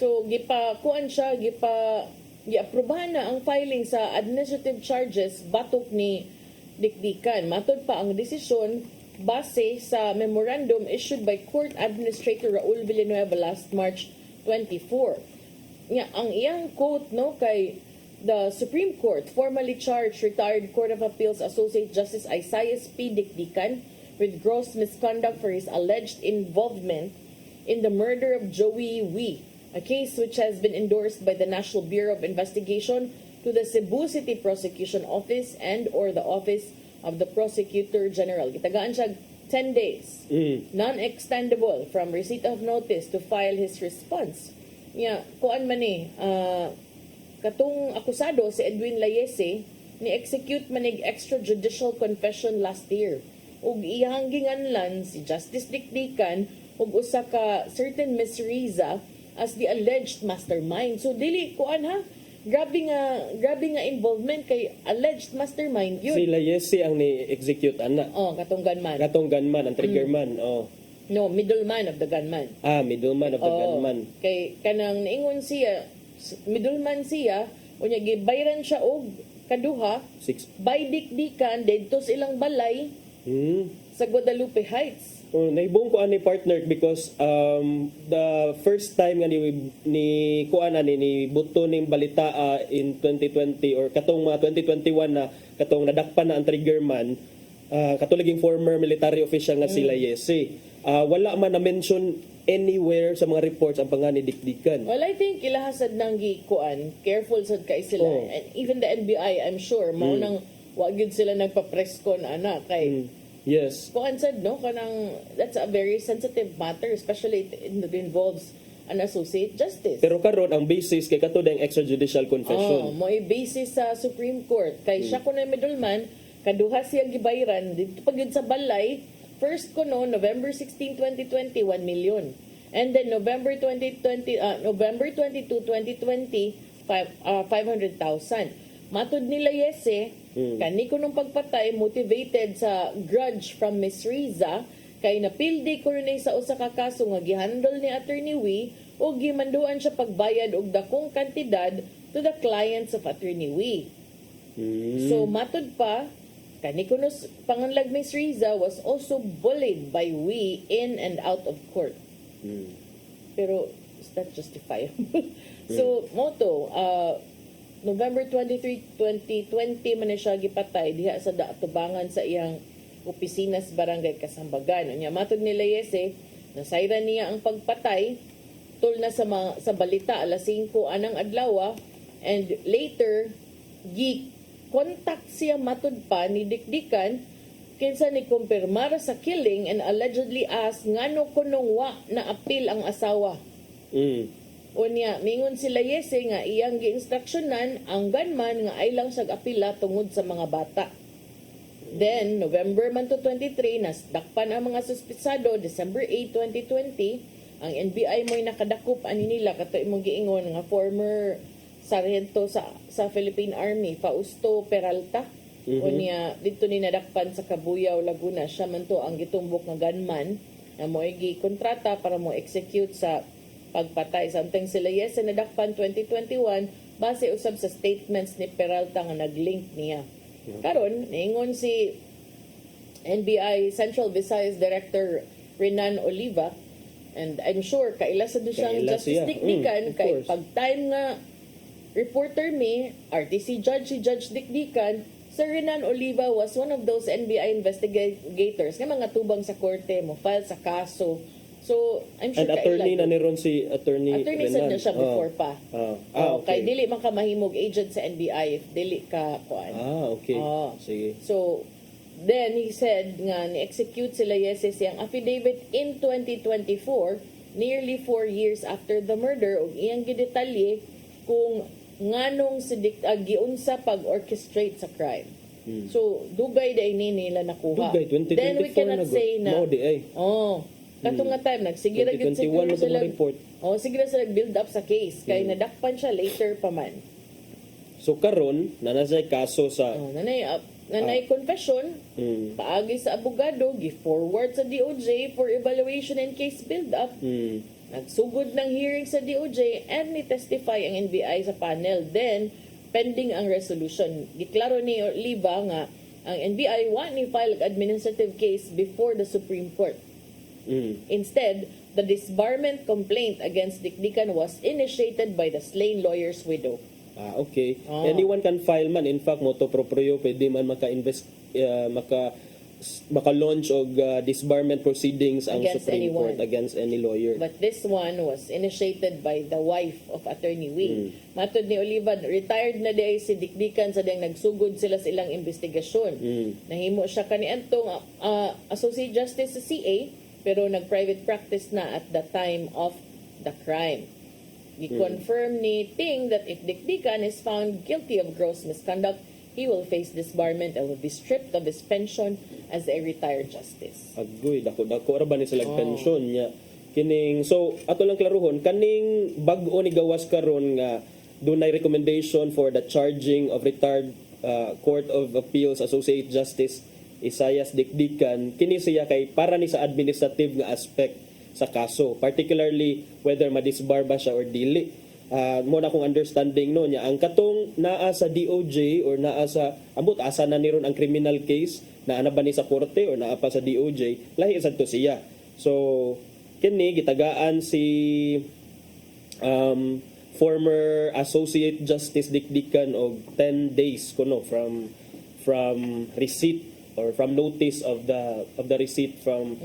So giaprubahan na ang filing sa administrative charges batok ni Dikdikan. Matod pa ang desisyon base sa memorandum issued by Court Administrator Raul Villanueva last March 24. Ang iyang quote no kay the Supreme Court formally charged retired Court of Appeals Associate Justice Isaias P. Dikdikan with gross misconduct for his alleged involvement in the murder of Joey Wee, a case which has been endorsed by the National Bureau of Investigation to the Cebu City Prosecution Office and or the Office of the Prosecutor General. Gitagaan siya 10 days, non-extendable from receipt of notice to file his response. Kuan man katong akusado si Edwin Layese ni-execute manig extrajudicial confession last year. Ug iyang ginganlan si Justice Dikdikan ug usa ka certain Miss Riza as the alleged mastermind. So dili kuan ha, grabe nga involvement kay alleged mastermind yun. Sila Yesi ang ni-execute ana. Oh, katong gunman. Katong gunman, ang triggerman. Oh. No, middleman of the gunman. Middleman of the gunman. Kay kanang niingon siya, middleman siya, unya gibayran siya og kaduha by dikdikan didto sa ilang balay sa Guadalupe Heights. Naibong ko ani partner because the first time nga ni kuan ani ni buto ning balita in 2020 or katong 2021 na katong nadakpan na ang triggerman katulaging former military official nga sila Yesi. Wala man na-mention anywhere sa mga reports ang pangalan ni Dikdikan. Well, I think ilahasad nang gikuan, careful sad kay sila. And even the NBI, I'm sure, mao nang wa gyud sila nagpa-press con ana kay yes. Kuan sad no kanang that's a very sensitive matter, especially it involves an associate justice. Pero karon ang basis kay kato dang extrajudicial confession. Mo basis sa Supreme Court kay siya kuno middleman, kaduha siya gibayran dito pag yun sa balay. First ko no, November 16, 2020, 1 million. And then November 22, 2020, 500,000. Matod nila Yese, kani ko nung pagpatay, motivated sa grudge from Miss Riza, kay napildi ko rin sa usa ka kaso nga gihandle ni Attorney Wee o gimanduan siya pagbayad og dakong kantidad to the clients of Attorney Wee. So matod pa, kani kuno panganlag Miss Riza was also bullied by Wee in and out of court. Pero is that justifiable? So moto November 23, 2020 man siya gipatay diha sa Tubangan sa iyang opisina sa Barangay Kasambagan. Nya matod nila Yese, nasayra niya ang pagpatay tul na sa balita alas 5 anang adlaw and later contact siya matod pa ni Dikdikan kinsa ni kumpirmar sa killing and allegedly ask ngano kunong wa na appeal ang asawa. Unya mingon sila Yese nga iyang gi-instructionan ang gunman nga ay lang sag apila tungod sa mga bata. Then November man to 23 nasdakpan ang mga suspitsado December 8, 2020 ang NBI mo'y nakadakop ani nila kato imong giingon nga former sargento sa Philippine Army, Fausto Peralta. Unya dito ni nadakpan sa Cabuyao, Laguna. Siya man to ang gitumbok nga gunman na mo gi-kontrata para mo execute sa pagpatay. Samtang sila Yese nadakpan 2021 base usab sa statements ni Peralta nga naglink niya. Karon niingon si NBI Central Visayas Director Renan Oliva, and I'm sure kaila sa siyang Justice Dikdikan kay pag time nga reporter me, RTC judge, si Judge Dikdikan, Sir Renan Oliva was one of those NBI investigators nga mga tubang sa korte mo, file sa kaso. So, I'm sure and attorney na ni ron si Attorney Renan. sad na siya before pa. Okay. Kay dili man ka mahimog agent sa NBI if dili ka kuan. Okay. Sige. So, then he said nga ni-execute sila Yese siyang affidavit in 2024, nearly 4 years after the murder, ug iyang gidetalye kung nganong giunsa pag-orchestrate sa crime. So, dugay day nila nakuha. Dugay, 2024 then we cannot say na, katong nga time, nagsigira gid sila report. Sige sila build up sa case, kay nadakpan siya later pa man. So, karon nanasay kaso sa... Nanay confession, paagi sa abogado, gi-forward sa DOJ for evaluation and case build-up. Nagsugod ng hearing sa DOJ and ni-testify ang NBI sa panel. Then, pending ang resolution. Giklaro ni Oliva nga ang NBI wa ni file administrative case before the Supreme Court. Instead, the disbarment complaint against Dikdikan was initiated by the slain lawyer's widow. Okay. Anyone can file man. In fact, moto proprio pwede man maka-launch og disbarment proceedings ang Against Supreme anyone. Court against any lawyer. But this one was initiated by the wife of Attorney Wee. Matod ni Oliva, retired na day si Dikdikan sa diyang nagsugod sila sa ilang investigasyon. Nahimo siya kaniadtong Associate Justice sa CA, pero nag-private practice na at the time of the crime. We confirm ni Ting that if Dikdikan is found guilty of gross misconduct, he will face disbarment and will be stripped of his pension as a retired justice. Agoy, dako ra ba ni sila pension niya? Kining, so ato lang klaruhon, kaning bag-o ni gawas karon nga dunay recommendation for the charging of retired Court of Appeals Associate Justice Isaias Dikdikan, kini siya kay para ni sa administrative nga aspect sa kaso, particularly whether madisbar ba siya or dili. Mo na akong understanding no niya ang katong naa sa DOJ or naa sa ambot asa na niron ang criminal case naa na ba ni sa korte or naa pa sa DOJ, lahi sad to siya. So kini gitagaan si former Associate Justice Dikdikan og 10 days kuno from receipt or from notice of the receipt from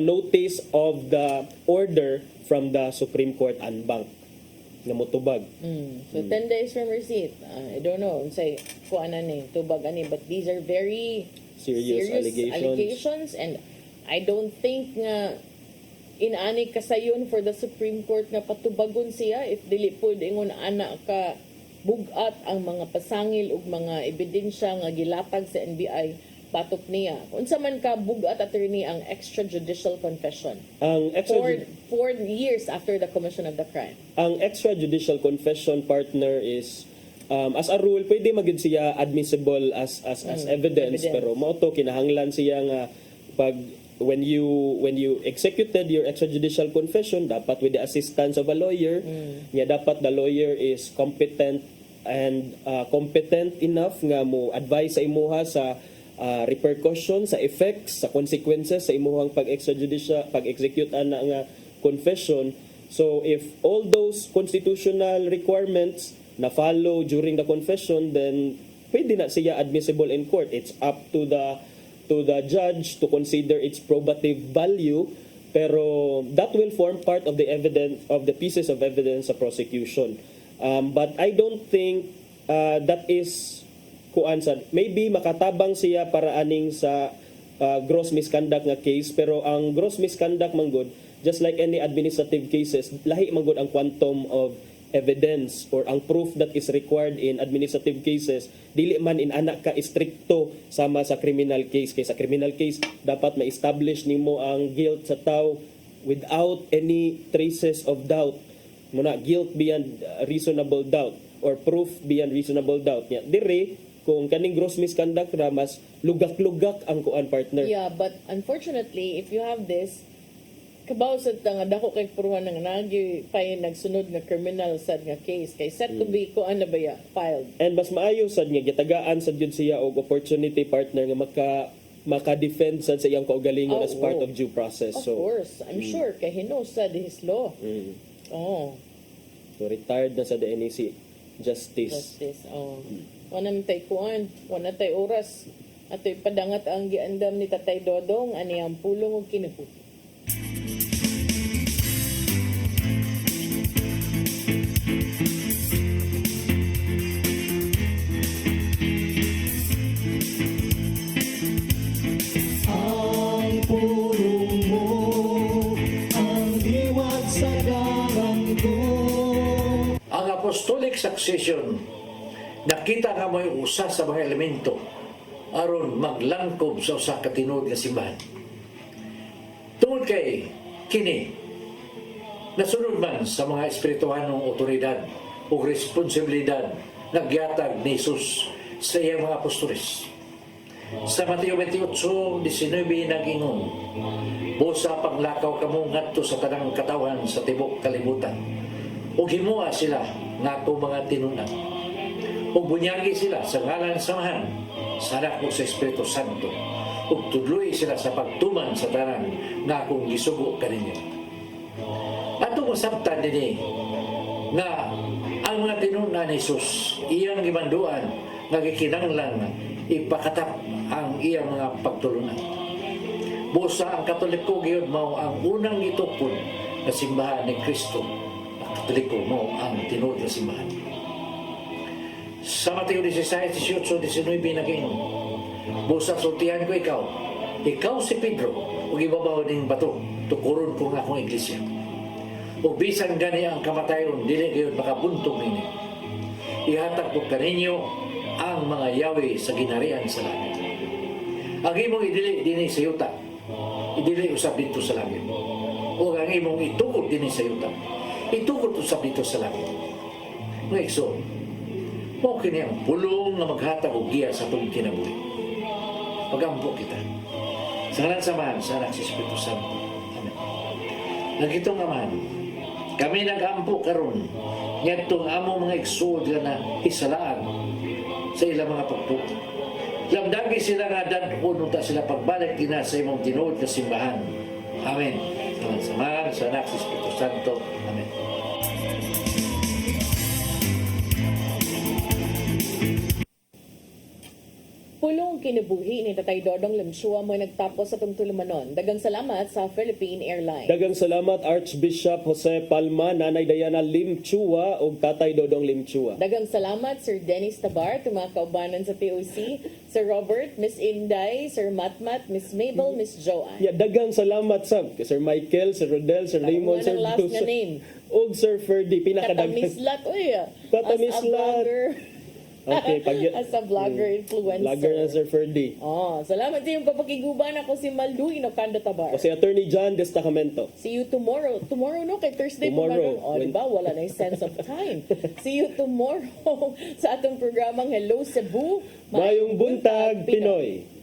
notice of the order from the Supreme Court Anbang nga motubag. So 10 days from receipt. I don't know say kuan ani tubag ani, but these are very Serious allegations, and I don't think nga inaani kasayon for the Supreme Court nga patubagon siya if dili pud ingon ana ka bugat ang mga pasangil ug mga ebidensya nga gilatag sa NBI patok niya. Unsa man ka bugat attorney ang extrajudicial confession. Ang 4 years after the commission of the crime. Ang extrajudicial confession, partner, is as a rule pwede magid siya admissible as evidence, pero mao to kinahanglan siya nga pag when you executed your extrajudicial confession, dapat with the assistance of a lawyer, dapat the lawyer is competent and competent enough nga mo advise sa imuha sa repercussions, sa effects, sa consequences sa imuhang pag-execute ana nga confession. So if all those constitutional requirements na follow during the confession, then pwede na siya admissible in court. It's up to the judge to consider its probative value, pero that will form part of the evidence, of the pieces of evidence sa prosecution. But I don't think that is maybe makatabang siya para aning sa gross misconduct nga case, pero ang gross misconduct manggod, just like any administrative cases, lahi manggod ang quantum of evidence or ang proof that is required in administrative cases. Dili man in anak ka istrikto sama sa criminal case. Kay sa criminal case dapat ma-establish nimo ang guilt sa tao without any traces of doubt. Muna guilt beyond reasonable doubt or proof beyond reasonable doubt. Dire kung kaning gross misconduct ra mas lugak-lugak ang kuan, partner. Yeah, but unfortunately if you have this kabaw sa nga dako kay puruhan ng nagi pay nagsunod nga criminal sad nga case kay set to be kuan na ba ya filed. And mas maayo sad nga gitagaan sad jud siya og opportunity, partner, nga maka-defend sad sa iyang kaugalingon as part of due process. Of course, I'm sure kay he knows sad his law. So retired na sa DNAC Justice. Wala tay kuan, wala tay oras. Ato'y padangat ang giandam ni Tatay Dodong ani ang pulong og kinabuhi. Ang pulong mo, ang diwat sa darang ko. Ang apostolic succession, nakita nga mo'y usa sa mga elemento aron maglangkob sa usa ka tinuod nga simbahan. Tungod kay kini nasunod man sa mga espirituhanong otoridad o responsibilidad nagyatag ni Jesus sa iyang mga apostoles. Sa Mateo 28:19 nag-ingon, busa panglakaw kamo ngadto sa tanang katawan sa tibok kalibutan, ug himuha sila nga ako mga tinunan, ug bunyagi sila sa ngalan samahan sa Anak ug sa Espiritu Santo, ug tudloy sila sa pagtuman sa tanan nga akong gisugo kaninyo. Atong masabtan dinhi nga ang mga tinunan ni Jesus iyang gimanduan nga gikinahanglan ipakatap ang iyang mga pagtulunan. Busa ang Katoliko gyud mao ang unang gitukod na simbahan ni Kristo. Ang Katoliko mao ang tinuod nga simbahan. Sa Mateo 16:18-19 nag-ingon, busa sultihan ko ikaw si Pedro, ug ibabaw ning bato, tukuron ko nga akong iglesia. Ug bisan gani ang kamatayon, dili gyud makabuntog nini. Ihatag ko kaninyo ang mga yawi sa ginarian sa langit. Ang imong idili dinhi sa yuta, idili usab dito sa langit. O ang imong itukod dinhi sa yuta, itukod usab dito sa langit. Mga igsoon, mo kini ang pulong nga maghatag og giya sa atong kinabuhi. Pagampo kita. Sa ngalan samahan sa Anak sa Espiritu Santo. Amen. Nagitong Amahan, kami nagampo karon ngadtong amo mga igsoon nga na hisalaan sa ilang mga pagtuo. Lamdagi sila nga dadon ta sila pagbalik din sa imong tinuod na simbahan. Amen. Sa samahan sa Anak sa Espiritu Santo. Amen. Pulong kinabuhi ni Tatay Dodong Limchua mo nagtapos sa tulumanon. Dagang salamat sa Philippine Airlines. Dagang salamat Archbishop Jose Palma, Nanay Diana Limchua ug Tatay Dodong Limchua. Dagang salamat Sir Dennis Tabar, mga kaubanan sa TOC, Sir Robert, Miss Inday, Sir Matmat, Miss Mabel, Miss Joanne. Ya, dagang salamat Sam kay Sir Michael, Sir Rodel, Sir Raymond, Sir last Bruce, nga name. ug Sir Ferdy, pinakadagang. Katamislat, uy. Katamislat. Okay, as a vlogger, influencer. Vlogger na Sir Ferdy. Oh, salamat sa iyong papakiguban. Ako si Malduy no Kanda Tabar. O si Attorney John Destacamento. See you tomorrow. Tomorrow no, kay Thursday Tomorrow. O, diba? Wala na yung sense of time. See you tomorrow sa atong programang Hello Cebu. Mayong buntag, Pinoy.